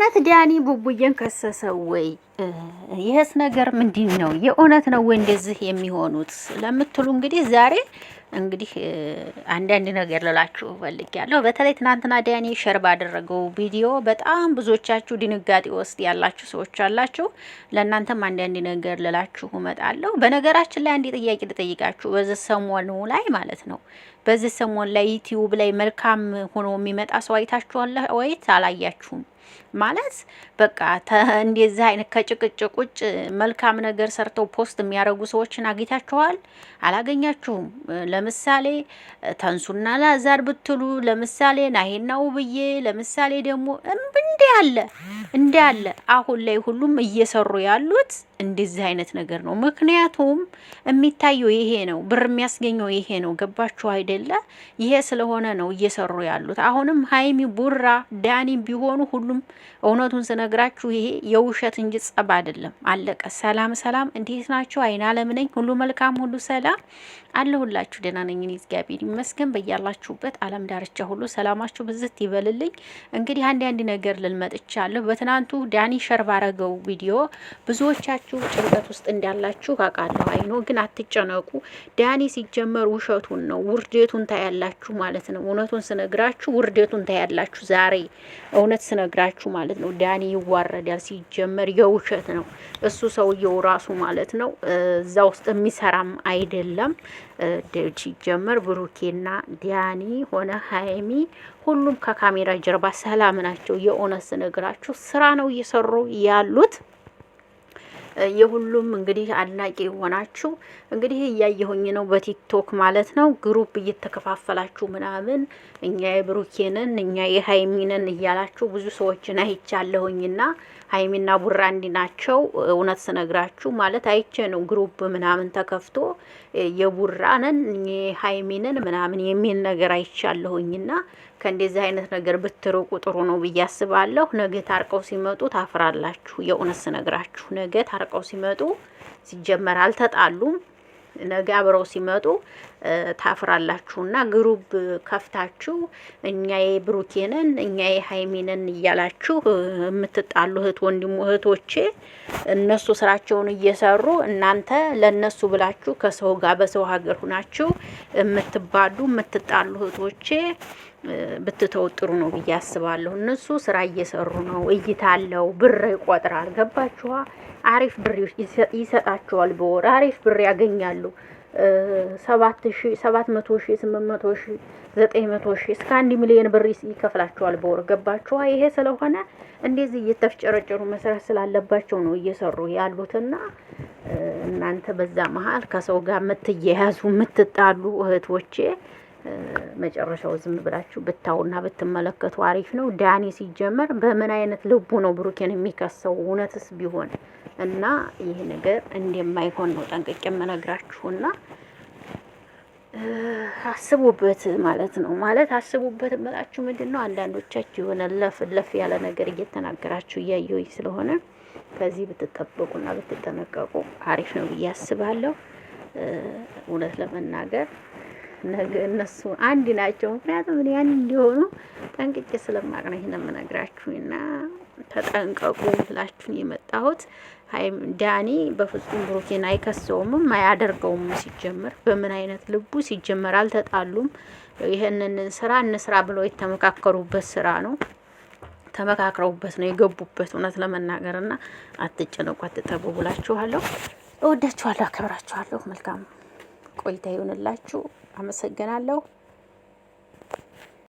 እውነት ዳኒ ቡቡዬን ከሰሰው ወይ? ይህስ ነገር ምንድን ነው? የእውነት ነው ወይ እንደዚህ የሚሆኑት ለምትሉ እንግዲህ ዛሬ እንግዲህ አንዳንድ ነገር ልላችሁ ፈልጌያለሁ። በተለይ ትናንትና ዳኒ ሸር ባደረገው ቪዲዮ በጣም ብዙዎቻችሁ ድንጋጤ ውስጥ ያላችሁ ሰዎች አላችሁ። ለእናንተም አንዳንድ ነገር ልላችሁ እመጣለሁ። በነገራችን ላይ አንድ ጥያቄ ልጠይቃችሁ። በዚህ ሰሞኑ ላይ ማለት ነው በዚህ ሰሞን ላይ ዩቲዩብ ላይ መልካም ሆኖ የሚመጣ ሰው አይታችኋል ወይስ አላያችሁም? ማለት በቃ እንደዚህ አይነት ከጭቅጭቅ ውጭ መልካም ነገር ሰርተው ፖስት የሚያደርጉ ሰዎችን አግኝታችኋል? አላገኛችሁም? ለምሳሌ ተንሱና ላዛር ብትሉ፣ ለምሳሌ ናሂና ውብዬ፣ ለምሳሌ ደግሞ እንዳለ አሁን ላይ ሁሉም እየሰሩ ያሉት እንደዚህ አይነት ነገር ነው። ምክንያቱም የሚታየው ይሄ ነው፣ ብር የሚያስገኘው ይሄ ነው። ገባችሁ አይደለ? ይሄ ስለሆነ ነው እየሰሩ ያሉት። አሁንም ሀይሚ፣ ቡራ፣ ዳኒ ቢሆኑ ሁሉም እውነቱን ስነግራችሁ ይሄ የውሸት እንጂ ጸብ አይደለም። አለቀ። ሰላም ሰላም፣ እንዴት ናችሁ? አይን አለም ነኝ። ሁሉ መልካም፣ ሁሉ ሰላም አለሁላችሁ። ደህና ነኝ እኔ እግዚአብሔር ይመስገን። በያላችሁበት አለም ዳርቻ ሁሉ ሰላማችሁ ብዝት ይበልልኝ። እንግዲህ አንድ ነገር ልልመጥቻለሁ። በትናንቱ ዳኒ ሸር ባረገው ቪዲዮ ብዙዎቻችሁ ጭንቀት ውስጥ እንዳላችሁ አውቃለሁ። አይኖ ግን አትጨነቁ። ዳኒ ሲጀመር ውሸቱን ነው፣ ውርዴቱን ታያላችሁ ማለት ነው። እውነቱን ስነግራችሁ ውርዴቱን ታያላችሁ። ዛሬ እውነት ስነግራችሁ ማለት ነው ዳኒ ይዋረዳል። ሲጀመር የውሸት ነው እሱ ሰውየው ራሱ ማለት ነው። እዛ ውስጥ የሚሰራም አይደለም። ሲጀመር ብሩኬና ዳኒ ሆነ ሀይሚ ሁሉም ከካሜራ ጀርባ ሰላም ናቸው። የእውነት ስነግራችሁ ስራ ነው እየሰሩ ያሉት። የሁሉም እንግዲህ አድናቂ የሆናችሁ እንግዲህ እያየሁኝ ነው በቲክቶክ ማለት ነው። ግሩፕ እየተከፋፈላችሁ ምናምን እኛ የብሩኬንን እኛ የሀይሚንን እያላችሁ ብዙ ሰዎችን አይቻለሁኝና ሀይሚና ቡራ እንዲ ናቸው። እውነት ስነግራችሁ ማለት አይቼ ነው ግሩፕ ምናምን ተከፍቶ የቡራንን የሀይሚንን ምናምን የሚል ነገር አይቻለሁኝና ከእንደዚህ አይነት ነገር ብትርቁ ጥሩ ነው ብዬ አስባለሁ። ነገ ታርቀው ሲመጡ ታፍራላችሁ። የእውነት ስነግራችሁ ነገ ታርቀው ሲመጡ ሲጀመር አልተጣሉም። ነገ አብረው ሲመጡ ታፍራላችሁና ግሩፕ ከፍታችሁ እኛ የብሩኬንን እኛ የሀይሚንን እያላችሁ የምትጣሉ እህቶቼ እነሱ ስራቸውን እየሰሩ እናንተ ለነሱ ብላችሁ ከሰው ጋር በሰው ሀገር ሁናችሁ የምትባሉ የምትጣሉ እህቶቼ ብትተወጥሩ ነው ብዬ አስባለሁ። እነሱ ስራ እየሰሩ ነው፣ እይታ አለው፣ ብር ይቆጥራል። ገባችኋ? አሪፍ ብር ይሰጣቸዋል። በወር አሪፍ ብር ያገኛሉ። 700,000 800,000 900,000 እስከ 1 ሚሊዮን ብር ይከፍላቸዋል በወር። ገባችኋ? ይሄ ስለሆነ እንደዚህ እየተፍጨረጨሩ መስራት ስላለባቸው ነው እየሰሩ ያሉትና እናንተ በዛ መሀል ከሰው ጋር የምትያያዙ የምትጣሉ እህቶቼ መጨረሻው ዝም ብላችሁ ብታውና ብትመለከቱ አሪፍ ነው። ዳኒ ሲጀመር በምን አይነት ልቡ ነው ብሩኬን የሚከሰው? እውነትስ ቢሆን እና ይህ ነገር እንደማይሆን ነው ጠንቅቄ የምነግራችሁና አስቡበት ማለት ነው። ማለት አስቡበት እምላችሁ ምንድነው አንዳንዶቻችሁ የሆነ ለፍ ያለ ነገር እየተናገራችሁ እያየሁኝ ስለሆነ ከዚህ ብትጠብቁና ብትጠነቀቁ አሪፍ ነው ብዬ አስባለሁ። እውነት ለመናገር ነገ እነሱ አንድ ናቸው። ምክንያቱም እኔ ያን እንዲሆኑ ጠንቅቄ ስለማቅ ነው ይሄን የምነግራችሁና ተጠንቀቁ ብላችሁ የመጣሁት። ዳኒ በፍጹም ብሩኬን አይከሰውም አያደርገውም። ሲጀመር በምን አይነት ልቡ ሲጀመር አልተጣሉም። ይሄንን ስራ እንስራ ብለው የተመካከሩበት ስራ ነው። ተመካክረውበት ነው የገቡበት። እውነት ለመናገርና አትጨነቁ፣ አትጠበቡላችኋለሁ። እወዳችኋለሁ፣ አከብራችኋለሁ። መልካም ቆይታ ይሁንላችሁ። አመሰግናለሁ።